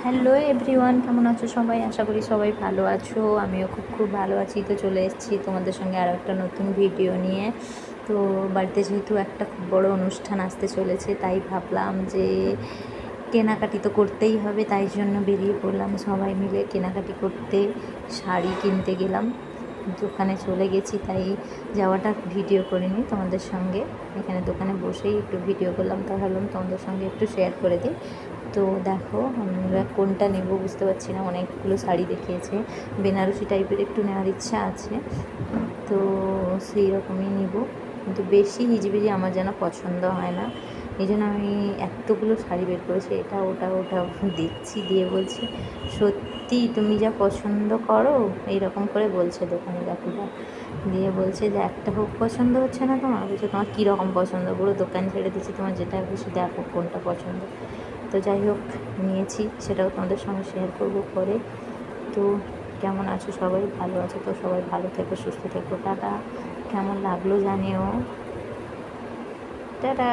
Hello everyone, কেমন আছো সবাই? আশা করি সবাই ভালো আছো। আমিও খুব ভালো আছি। তো চলে এসেছি তোমাদের সঙ্গে আরও একটা নতুন ভিডিও নিয়ে। তো বাড়িতে যেহেতু একটা খুব বড় অনুষ্ঠান আসতে চলেছে, তাই ভাবলাম যে কেনাকাটি তো করতেই হবে, তাই জন্য বেরিয়ে পড়লাম সবাই মিলে কেনাকাটি করতে। শাড়ি কিনতে গেলাম, দোকানে চলে গেছি, তাই যাওয়াটা ভিডিও করিনি তোমাদের সঙ্গে। এখানে দোকানে বসেই একটু ভিডিও করলাম, তাই ভাবলাম তোমাদের সঙ্গে একটু শেয়ার করে দিই। তো দেখো আমরা কোনটা নেব বুঝতে পারছি না, অনেকগুলো শাড়ি দেখিয়েছে। বেনারসি টাইপের একটু নেওয়ার ইচ্ছা আছে, তো সেই রকমই নিব, কিন্তু বেশি হিজিবিজি আমার যেন পছন্দ হয় না। এই জন্য আমি এতগুলো শাড়ি বের করেছি, এটা ওটা ওটা দেখছি, দিয়ে বলছি সত্যি তুমি যা পছন্দ করো, এইরকম করে বলছে দোকানে কাকুরা। দিয়ে বলছে যে একটা হোক পছন্দ হচ্ছে না তোমার, বলছে তোমার কীরকম পছন্দ, পুরো দোকান ছেড়ে দিচ্ছি, তোমার যেটা খুশি দেখো কোনটা পছন্দ। তো যাই হোক, নিয়েছি, সেটাও তোমাদের সঙ্গে শেয়ার করবো পরে। তো কেমন আছো সবাই? ভালো আছো তো সবাই? ভালো থেকো, সুস্থ থেকো। টাটা। কেমন লাগলো জানিও। টাটা।